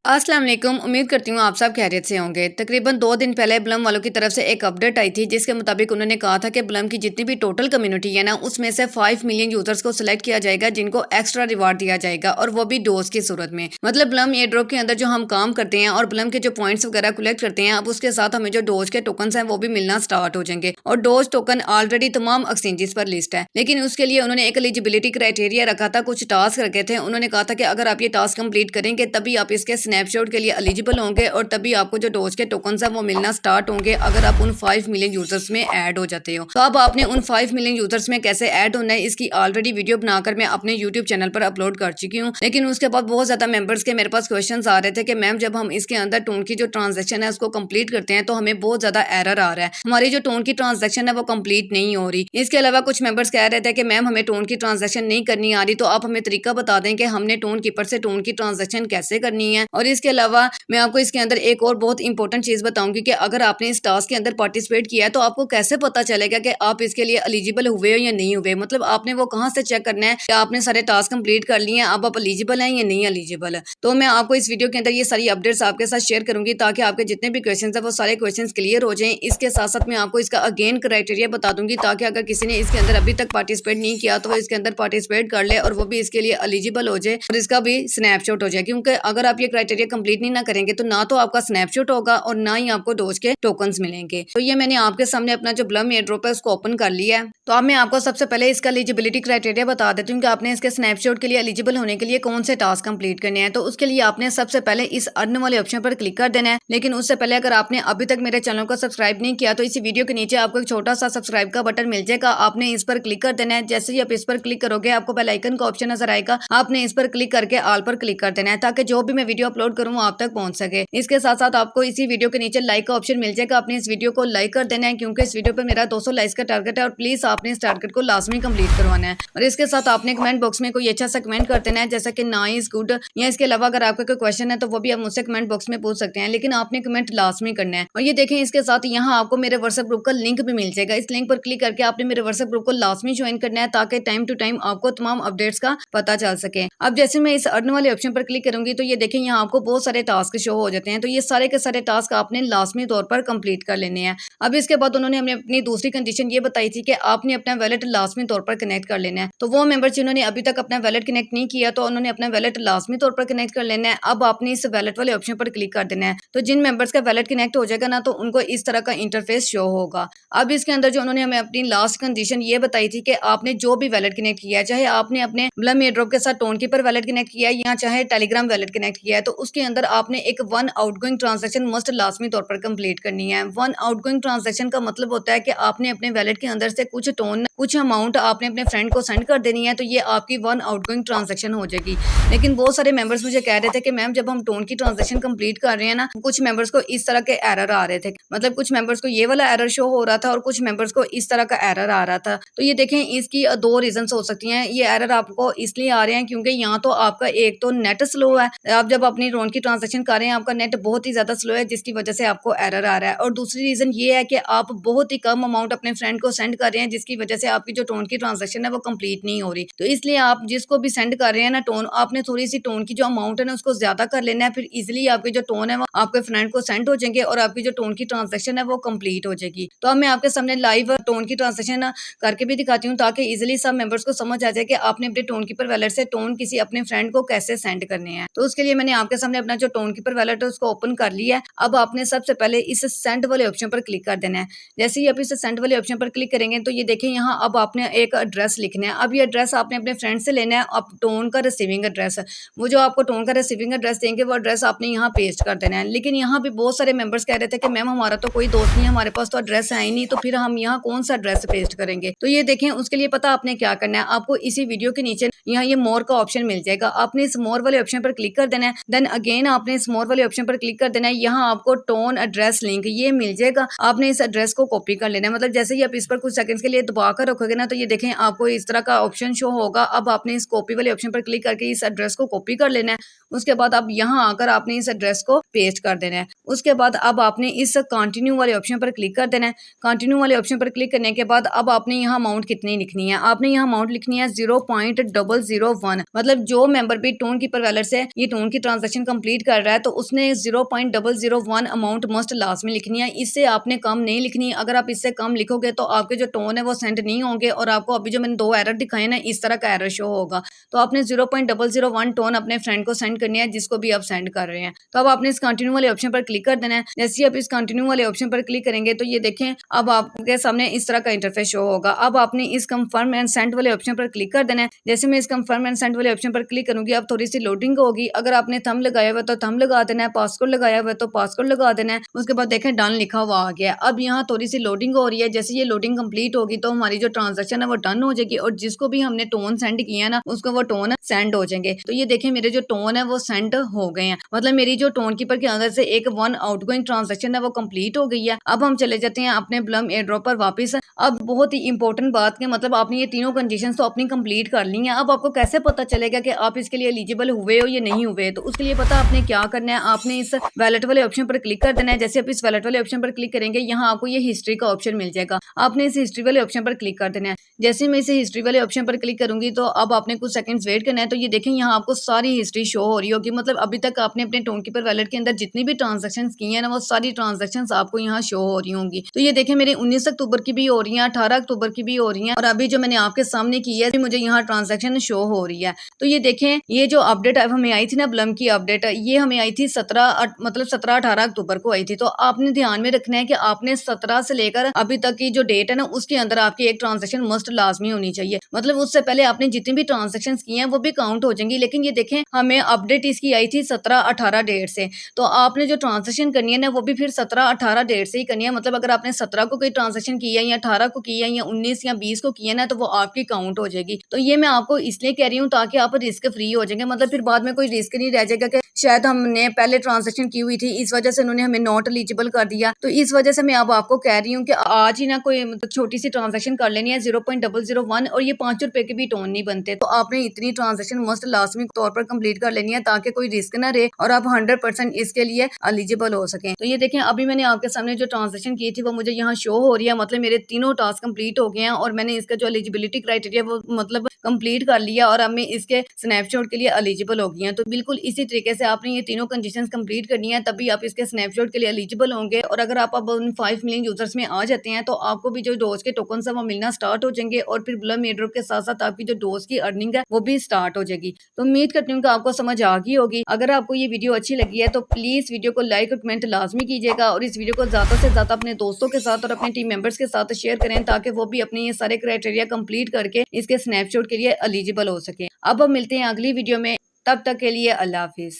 अस्सलाम वालेकुम। उम्मीद करती हूँ आप सब खैरियत से होंगे। तकरीबन 2 दिन पहले ब्लम वालों की तरफ से एक अपडेट आई थी जिसके मुताबिक उन्होंने कहा था कि ब्लम की जितनी भी टोटल कम्युनिटी है ना उसमें से 5 मिलियन यूजर्स को सिलेक्ट किया जाएगा जिनको एक्स्ट्रा रिवार्ड दिया जाएगा और वो भी डोज की सूरत में। मतलब ब्लम एयर ड्रॉप के अंदर जो हम काम करते हैं और ब्लम के जो पॉइंट्स वगैरह कलेक्ट करते हैं अब उसके साथ हमें जो डोज के टोकन हैं वो भी मिलना स्टार्ट हो जाएंगे और डोज टोकन ऑलरेडी तमाम एक्सचेंजेस पर लिस्ट है। लेकिन उसके लिए उन्होंने एक एलिजिबिलिटी क्राइटेरिया रखा था, कुछ टास्क रखे थे। उन्होंने कहा था कि अगर आप ये टास्क कंप्लीट करेंगे तभी आप इसके स्नैपशॉट के लिए एलिजिबल होंगे और तभी आपको जो डोज के टोकन है वो मिलना स्टार्ट होंगे अगर आप उन 5 मिलियन यूजर्स में ऐड हो जाते हो। तो अब आपने उन 5 मिलियन यूजर्स में कैसे ऐड होना है इसकी ऑलरेडी वीडियो बनाकर मैं अपने यूट्यूब चैनल पर अपलोड कर चुकी हूँ। लेकिन उसके बाद बहुत ज्यादा मेंबर्स के मेरे पास क्वेश्चन आ रहे थे कि मैम जब हम इसके अंदर टोन की जो ट्रांजेक्शन है उसको कंप्लीट करते हैं तो हमें बहुत ज्यादा एरर आ रहा है, हमारी जो टोन की ट्रांजेक्शन है वो कंप्लीट नहीं हो रही। इसके अलावा कुछ मेंबर्स कह रहे थे कि मैम हमें टोन की ट्रांजेक्शन नहीं करनी आ रही, तो आप हमें तरीका बता दें कि हमने टोन कीपर से टोन की ट्रांजेक्शन कैसे करनी है। और इसके अलावा मैं आपको इसके अंदर एक और बहुत इंपॉर्टेंट चीज बताऊंगी कि अगर आपने इस टास्क के अंदर पार्टिसिपेट किया है तो आपको कैसे पता चलेगा कि आप इसके लिए एलिजिबल हुए हो या नहीं हुए। मतलब आपने वो कहाँ से चेक करना है कि आपने सारे टास्क कंप्लीट कर लिए हैं, अब आप एलिजिबल हैं या नहीं एलिजिबल है। तो मैं आपको इस वीडियो के अंदर ये सारी अपडेट्स आपके साथ शेयर करूंगी ताकि आपके जितने भी क्वेश्चन है वो सारे क्वेश्चन क्लियर हो जाएं। इसके साथ साथ मैं आपको इसका अगेन क्राइटेरिया बता दूंगी ताकि अगर किसी ने इसके अंदर अभी तक पार्टिसिपेट नहीं किया तो वो इसके अंदर पार्टिसिपेट कर ले और वो भी इसके लिए एलिजिबल हो जाए और इसका भी स्नैपशॉट हो जाए। क्योंकि अगर आप ये क्राइटेरिया कंप्लीट नहीं ना करेंगे तो ना तो आपका स्नैपशॉट होगा और ना ही आपको डोज के टोकन्स मिलेंगे। तो ये मैंने आपके सामने अपना जो ब्लम एयर ड्रॉप है उसको ओपन कर लिया है। तो अब मैं आपको सबसे पहले इसका एलिजिबिलिटी क्राइटेरिया बता देती हूँ कि आपने इसके स्नैपशॉट के लिए एलिजिबल होने के लिए कौन से टास्क कंप्लीट करने हैं। तो उसके लिए आपने सबसे पहले इस अर्न वाले ऑप्शन पर क्लिक कर देना है। लेकिन उससे पहले अगर आपने अभी तक मेरे चैनल को सब्सक्राइब नहीं किया तो इसी वीडियो के नीचे आपको एक छोटा सा सब्सक्राइब का बटन मिल जाएगा, आपने इस पर क्लिक कर देना है। जैसे ही आप इस पर क्लिक करोगे आपको बेल आइकन का ऑप्शन नजर आएगा, आपने इस पर क्लिक करके ऑल पर क्लिक कर देना है ताकि जो भी मैं वीडियो अपलोड करूँ आप तक पहुंच सके। इसके साथ साथ आपको इसी वीडियो के नीचे लाइक का ऑप्शन मिल जाएगा, आपने इस वीडियो को लाइक कर देना है क्योंकि इस वीडियो पर मेरा 200 लाइक्स का टारगेट है और प्लीज आपने इस टारगेट को लाजमी कंप्लीट करवाना है। और इसके साथ आपने कमेंट बॉक्स में कोई अच्छा सा कमेंट कर देना है जैसा कि नाइस, गुड या इसके अलावा अगर आपका कोई क्वेश्चन है तो वो भी आप मुझसे कमेंट बॉक्स में पूछ सकते हैं, लेकिन आपने कमेंट लाजमी करना है। और ये देखें इसके साथ यहाँ आपको मेरे व्हाट्सएप ग्रुप का लिंक भी मिल जाएगा, इस लिंक पर क्लिक करके आपने मेरे व्हाट्सएप ग्रुप को लाजमी ज्वाइन करना है ताकि टाइम टू टाइम आपको तमाम अपडेट्स का पता चल सके। अब जैसे मैं इस अर्न वाले ऑप्शन पर क्लिक करूंगी तो ये देखें यहाँ आपको बहुत सारे टास्क शो हो जाते हैं। तो ये सारे के सारे टास्क आपने लाजमी तौर पर कंप्लीट कर लेने हैं। अब इसके बाद उन्होंने हमें अपनी दूसरी कंडीशन ये बताई थी कि आपने अपना वैलेट लाजमी तौर पर कनेक्ट कर लेना है। तो वो मेंबर जिन्होंने अभी तक अपना वैलेट कनेक्ट नहीं किया तो उन्होंने अपना वैलेट लाजमी तौर पर कनेक्ट कर लेना है। अब आपने इस वैलेट वाले ऑप्शन पर क्लिक कर देना है। तो जिन मेंबर्स का वैलेट कनेक्ट हो जाएगा ना तो उनको इस तरह का इंटरफेस शो होगा। अब इसके अंदर जो उन्होंने हमें अपनी लास्ट कंडीशन ये बताई थी कि आपने जो भी वैलेट कनेक्ट किया है, चाहे आपने अपने ब्लम एयर ड्रॉप के साथ टोन कीपर वैलेट कनेक्ट किया है या चाहे टेलीग्राम वैलेट कनेक्ट किया है, तो उसके अंदर आपने एक 1 आउटगोइंग ट्रांजैक्शन मस्ट लाजमी तौर पर कंप्लीट करनी है। 1 आउटगोइंग ट्रांजैक्शन का मतलब होता है कि आपने अपने वैलेट के अंदर से कुछ टोन, कुछ अमाउंट आपने अपने फ्रेंड को सेंड कर देनी है, तो ये आपकी 1 आउटगोइंग ट्रांजैक्शन हो जाएगी। लेकिन बहुत सारे मेंबर्स मुझे कह रहे थे कि मैम जब हम टोन की ट्रांजैक्शन कंप्लीट कर रहे हैं ना, कुछ मेंबर्स को इस तरह के एरर आ रहे थे। मतलब कुछ मेंबर्स को ये वाला एरर शो हो रहा था और कुछ मेंबर्स को इस तरह का एरर आ रहा था। तो ये देखें इसकी 2 रीजंस हो सकती हैं। ये एरर आपको इसलिए आ रहे हैं क्योंकि यहाँ तो आपका एक तो नेट स्लो है, आप जब अपनी टोन की ट्रांजैक्शन कर रहे हैं आपका नेट बहुत ही ज्यादा स्लो है जिसकी वजह से आपको एरर आ रहा है। और दूसरी रीजन ये है कि आप बहुत ही कम अमाउंट अपने फ्रेंड को सेंड कर रहे हैं जिसकी वजह से आपकी जो टोन की ट्रांजैक्शन है वो कंप्लीट नहीं हो रही। तो इसलिए आप जिसको भी सेंड कर रहे हैं ना टोन, आपने थोड़ी सी टोन की जो अमाउंट है ना उसको ज्यादा कर लेना है, फिर इजिली आपके जो टोन है वो आपके फ्रेंड को सेंड हो जाएंगे और आपकी जो टोन की ट्रांजैक्शन है वो कंप्लीट हो जाएगी। तो अब मैं आपके सामने लाइव टोन की ट्रांजैक्शन करके भी दिखाती हूँ ताकि इजिली सब मेंबर्स को समझ आ जाए कि आपने अपने टोन कीपर वैलेट से टोन किसी अपने फ्रेंड को कैसे सेंड करने हैं। तो उसके लिए मैंने आपके सामने अपना जो टोन कीपर वैलेट है उसको ओपन कर लिया है। अब आपने सबसे पहले इस सेंड वाले ऑप्शन पर क्लिक कर देना है। जैसे ही आप इस सेंड वाले ऑप्शन पर क्लिक करेंगे तो ये देखें यहाँ अब आपने एक एड्रेस लिखना है। अब ये एड्रेस आपने अपने फ्रेंड से लेना है। अब टोन का रिसीविंग एड्रेस, वो जो आपको टोन का रिसीविंग एड्रेस देंगे वो एड्रेस आपने यहाँ पेस्ट कर देना है। लेकिन यहाँ भी बहुत सारे मेंबर्स कह रहे थे कि मैम हमारा तो कोई दोस्त नहीं है, हमारे पास तो एड्रेस है ही नहीं, तो फिर हम यहाँ कौन सा एड्रेस पेस्ट करेंगे। तो ये देखें उसके लिए पता आपने क्या करना है, आपको इसी वीडियो के नीचे यहाँ ये मोर का ऑप्शन मिल जाएगा, आपने इस मोर वाले ऑप्शन पर क्लिक कर देना है। देन अगेन आपने इस मोर वाले ऑप्शन पर क्लिक कर देना है। यहाँ आपको टोन एड्रेस लिंक ये मिल जाएगा, आपने इस एड्रेस को कॉपी कर लेना है। मतलब जैसे ही आप इस पर कुछ सेकंड्स के लिए दबा कर रखोगे ना तो ये देखें आपको इस तरह का ऑप्शन शो होगा। अब आपने इस कॉपी वाले ऑप्शन पर क्लिक करके इस एड्रेस को कॉपी कर लेना है। उसके बाद अब यहाँ आकर आपने इस एड्रेस को पेस्ट कर देना है। उसके बाद अब आपने इस कंटिन्यू वाले ऑप्शन पर क्लिक कर देना है। कंटिन्यू वाले ऑप्शन पर क्लिक करने के बाद अब आपने यहाँ अमाउंट कितनी लिखनी है, आपने यहाँ अमाउंट लिखनी है 0.001। मतलब जो मेंबर भी टोन कीपर वैलेट से ये टोन की ट्रांजेक्शन कंप्लीट कर रहा है तो उसने 0.001 अमाउंट मस्ट लास्ट में लिखनी है। इससे आपने कम नहीं लिखनी। अगर आप इससे कम लिखोगे तो आपके जो टोन है वो सेंड नहीं होंगे और आपको अभी जो मैंने 2 एरर दिखाए ना इस तरह का एरर शो होगा। तो आपने 0.001 टोन अपने फ्रेंड को सेंड करनी है जिसको भी आप सेंड कर रहे हैं। तो अब आपने इस कंटिन्यू वाले ऑप्शन पर क्लिक कर देना है। जैसे ही आप इस कंटिन्यू वाले ऑप्शन पर क्लिक करेंगे तो ये देखें अब आपके सामने इस तरह का इंटरफेस शो होगा। अब आपने इस कंफर्म एंड सेंड वाले ऑप्शन पर क्लिक कर देना है। जैसे मैं इस कंफर्म एंड सेंड वाले ऑप्शन पर क्लिक करूंगी अब थोड़ी सी लोडिंग होगी। अगर आपने थंब लगाया हुआ तो थंब लगा देना है, पासवर्ड लगाया हुआ तो पासवर्ड लगा देना है। उसके बाद देखें डन लिखा हुआ आ गया। अब यहाँ थोड़ी सी लोडिंग हो रही है। जैसे ये लोडिंग कंप्लीट होगी तो हमारी जो ट्रांजेक्शन है वो डन हो जाएगी और जिसको भी हमने टोन सेंड किया ना उसको वो टोन सेंड हो जाएंगे। तो ये देखें मेरे जो टोन है वो सेंड हो गए हैं। मतलब मेरी जो टोन कीपर के अंदर से एक 1 आउटगोइंग ट्रांजेक्शन है वो कंप्लीट हो गई है। अब हम चले जाते हैं अपने ब्लम एयर ड्रॉप पर वापस। अब बहुत ही इंपॉर्टेंट बात के मतलब आपने ये तीनों कंडीशन तो अपनी कंप्लीट कर ली हैं। अब आपको कैसे पता चलेगा कि आप इसके लिए एलिजिबल हुए हो या नहीं हुए। तो उसके लिए पता आपने क्या करना है, आपने इस वैलेट वाले ऑप्शन पर क्लिक कर देना है। जैसे आप इस वैलेट वाले ऑप्शन पर क्लिक करेंगे यहाँ आपको ये हिस्ट्री का ऑप्शन मिल जाएगा। आपने इस हिस्ट्री वाले ऑप्शन पर क्लिक कर देना है। जैसे मैं इसे हिस्ट्री वाले ऑप्शन पर क्लिक करूंगी तो अब आपने कुछ सेकंड्स वेट करना है। तो ये देखें यहाँ आपको सारी हिस्ट्री शो हो रही होगी। मतलब अभी तक आपने अपने टोन कीपर वैलेट के अंदर जितनी भी ट्रांजेक्शन की हैं ना वो सारी ट्रांजेक्शन आपको यहाँ शो हो रही होंगी। तो ये देखें मेरे 19 अक्टूबर की भी हो रही है, 18 अक्टूबर की भी हो रही है और अभी जो मैंने आपके सामने की है मुझे यहाँ ट्रांजेक्शन शो हो रही है। तो ये देखें ये जो अपडेट हमें आई थी ना ब्लम की अपडेट, ये हमें आई थी 17-18 अक्टूबर को आई थी। तो आपने ध्यान में रखना है कि आपने 17 से लेकर अभी तक की जो डेट है ना उसके अंदर आपकी एक ट्रांजेक्शन मस्ट लाजमी होनी चाहिए। मतलब उससे पहले आपने जितनी भी ट्रांजेक्शन की हैं वो भी काउंट हो जाएंगी। लेकिन ये देखें हमें अपडेट इसकी आई थी 17-18 डेट से। तो आपने जो ट्रांजेक्शन करनी है ना वो भी फिर 17-18 डेट से ही करनी है। मतलब अगर आपने 17 को कोई ट्रांजेक्शन की है या 18 को की है या 19 या 20 को की है ना तो वो आपकी काउंट हो जाएगी। तो ये मैं आपको इसलिए कह रही हूँ ताकि आप रिस्क फ्री हो जाएंगे। मतलब फिर बाद में कोई रिस्क नहीं रह जाएगा कि शायद हमने पहले ट्रांजेक्शन की हुई थी इस वजह से उन्होंने हमें नॉट एलिजिबल कर दिया। तो इस वजह से मैं अब आपको कह रही हूँ कि आज ही ना कोई छोटी सी ट्रांजेक्शन कर लेनी है 0.001 और ये 5 रुपए के भी टोन नहीं बनते। तो आपने इतनी ट्रांजेक्शन मस्ट लाजमी तौर पर कंप्लीट कर लेनी है ताकि कोई रिस्क ना रहे और आप 100% इसके लिए एलिजिबल हो सकें। तो ये देखें अभी मैंने आपके सामने जो ट्रांजेक्शन की थी वो मुझे यहाँ शो हो रही है। मतलब मेरे तीनों टास्क कंप्लीट हो गए हैं और मैंने इसका जो एलिजिबिलिटी क्राइटेरिया वो मतलब कंप्लीट कर लिया और अब मैं इसके स्नैपशॉट के लिए एलिजिबल हो गई हैं। तो बिल्कुल इसी तरीके से आपने ये तीनों कंडीशंस कंप्लीट करनी है तभी आप इसके स्नैपशॉट के लिए एलिजिबल होंगे। और अगर आप अब उन 5 मिलियन यूजर्स में आ जाते हैं तो आपको भी जो डोज के टोकन है वो मिलना स्टार्ट हो जाएंगे और फिर ब्लम एयरड्रॉप के साथ साथ आपकी जो डोज की अर्निंग है वो भी स्टार्ट हो जाएगी। तो उम्मीद करती हूँ कि आपको समझ आ गई होगी। अगर आपको ये वीडियो अच्छी लगी है तो प्लीज वीडियो को लाइक और कमेंट लाजमी कीजिएगा और इस वीडियो को ज्यादा से ज्यादा अपने दोस्तों के साथ और अपने टीम मेंबर्स के साथ शेयर करें ताकि वो भी अपने ये सारे क्राइटेरिया कंप्लीट करके इसके स्नैपशॉट के लिए एलिजिबल हो सके। अब हम मिलते हैं अगली वीडियो में, तब तक के लिए अल्लाह हाफिज।